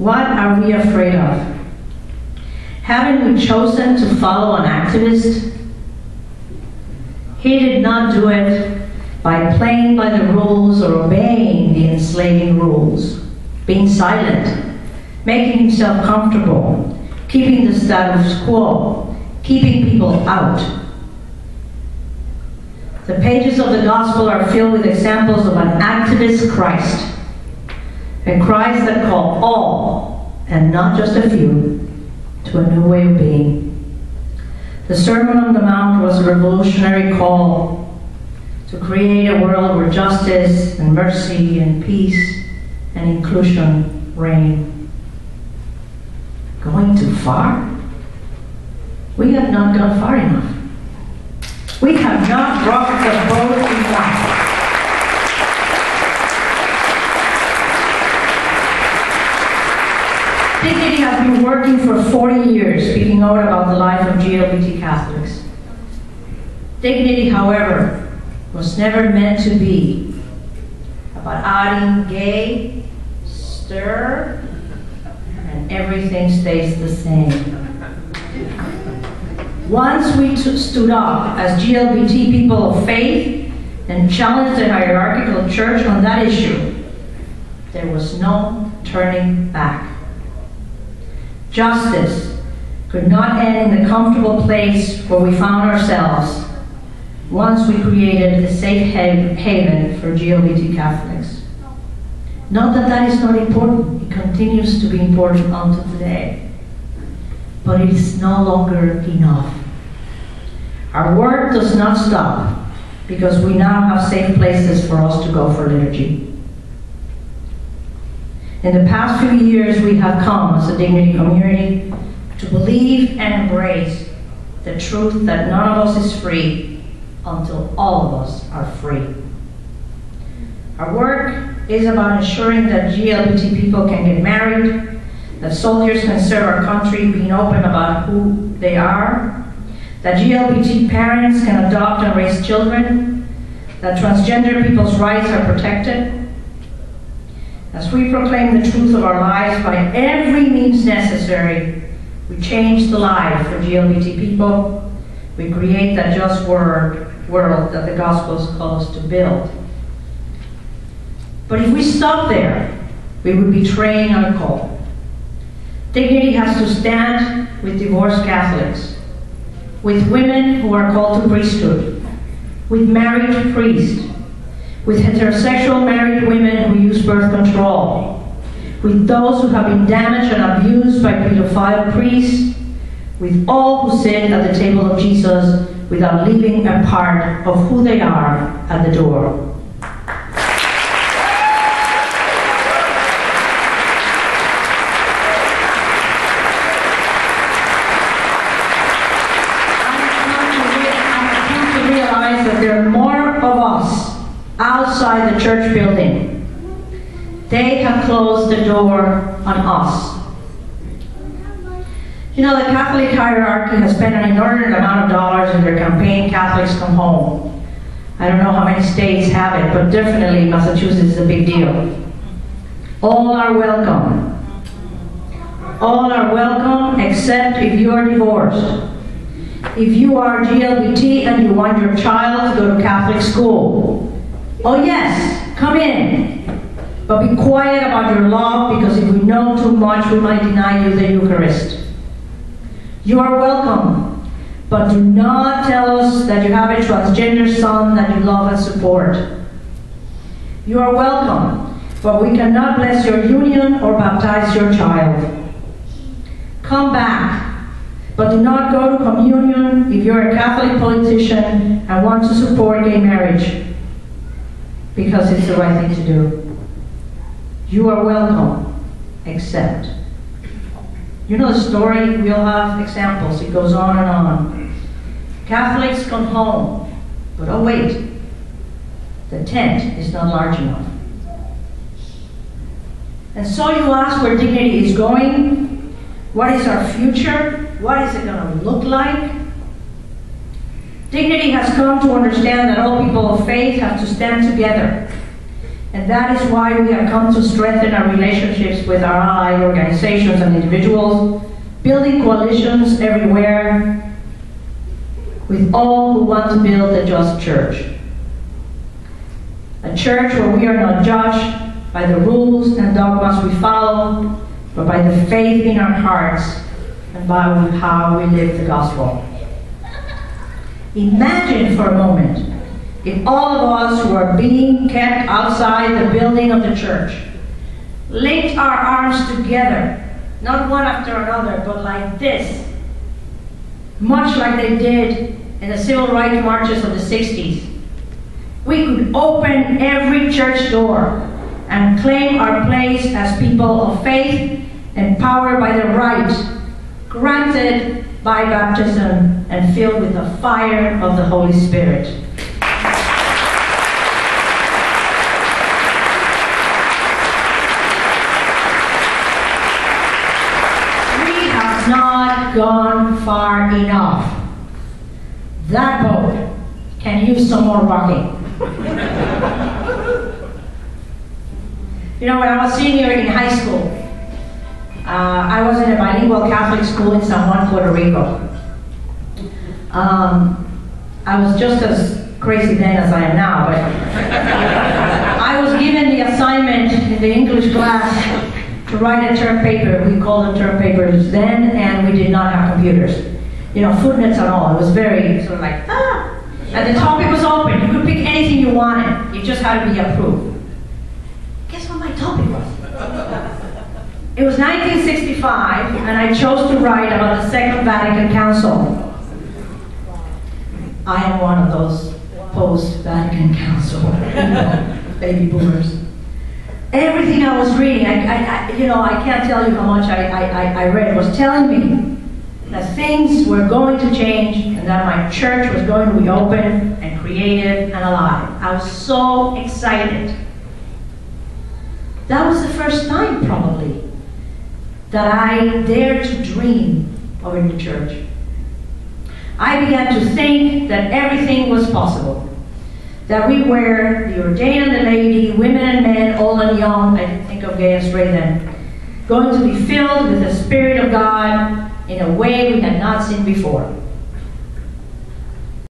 What are we afraid of? Haven't we chosen to follow an activist? He did not do it by playing by the rules or obeying the enslaving rules, being silent, making himself comfortable, keeping the status quo, keeping people out. The pages of the gospel are filled with examples of an activist Christ, a Christ that called all, and not just a few, to a new way of being. The Sermon on the Mount was a revolutionary call to create a world where justice and mercy and peace and inclusion reign. Going too far? We have not gone far enough. We have not rocked the boat enough. Dignity has been working for 40 years speaking out about the life of GLBT Catholics. Dignity, however, was never meant to be about adding gay, stir, and everything stays the same. Once we stood up as GLBT people of faith and challenged the hierarchical church on that issue, there was no turning back. Justice could not end in the comfortable place where we found ourselves once we created a safe haven for GLBT Catholics. Not that that is not important, it continues to be important until today, but it is no longer enough. Our work does not stop because we now have safe places for us to go for liturgy. In the past few years, we have come as a Dignity community to believe and embrace the truth that none of us is free until all of us are free. Our work is about ensuring that GLBT people can get married, that soldiers can serve our country being open about who they are, that GLBT parents can adopt and raise children, that transgender people's rights are protected. As we proclaim the truth of our lives by every means necessary, we change the life for GLBT people. We create that just world that the Gospels call us to build. But if we stop there, we would be betraying our call. Dignity has to stand with divorced Catholics, with women who are called to priesthood, with married priests, with heterosexual married women who use birth control, with those who have been damaged and abused by pedophile priests, with all who sit at the table of Jesus without leaving a part of who they are at the door. I come to realize that there are more of us outside the church building. They have closed the door on us. You know, the Catholic hierarchy has spent an inordinate amount of dollars in their campaign, Catholics Come Home. I don't know how many states have it, but definitely Massachusetts is a big deal. All are welcome. All are welcome except if you are divorced. If you are GLBT and you want your child to go to Catholic school, oh yes, come in. But be quiet about your love, because if we know too much, we might deny you the Eucharist. You are welcome, but do not tell us that you have a transgender son that you love and support. You are welcome, but we cannot bless your union or baptize your child. Come back, but do not go to communion if you're a Catholic politician and want to support gay marriage, because it's the right thing to do. You are welcome, except. You know the story, we all have examples, it goes on and on. Catholics come home, but oh wait, the tent is not large enough. And so you ask where Dignity is going, what is our future, what is it going to look like? Dignity has come to understand that all people of faith have to stand together. And that is why we have come to strengthen our relationships with our allied organizations and individuals, building coalitions everywhere with all who want to build a just church. A church where we are not judged by the rules and dogmas we follow, but by the faith in our hearts and by how we live the gospel. Imagine for a moment if all of us who are being kept outside the building of the church linked our arms together, not one after another, but like this, much like they did in the civil rights marches of the 60s. We could open every church door and claim our place as people of faith, empowered by the right granted by baptism and filled with the fire of the Holy Spirit. We have not gone far enough. That boat can use some more rocking. You know, when I was senior in high school, I was in a bilingual Catholic school in San Juan, Puerto Rico. I was just as crazy then as I am now, but I was given the assignment in the English class to write a term paper. We called them term papers then, and we did not have computers. You know, footnotes and all. It was very sort of like, And the topic was open. You could pick anything you wanted. You just had to be approved. Guess what my topic was? It was 1965, and I chose to write about the Second Vatican Council. I am one of those post-Vatican Council, baby boomers. Everything I was reading, I can't tell you how much I read, was telling me that things were going to change and that my church was going to be open and creative and alive. I was so excited. That was the first time, probably, that I dared to dream of a new church. I began to think that everything was possible. That we were, the ordained and the laity, women and men, old and young, I didn't think of gay and straight then, going to be filled with the Spirit of God in a way we had not seen before.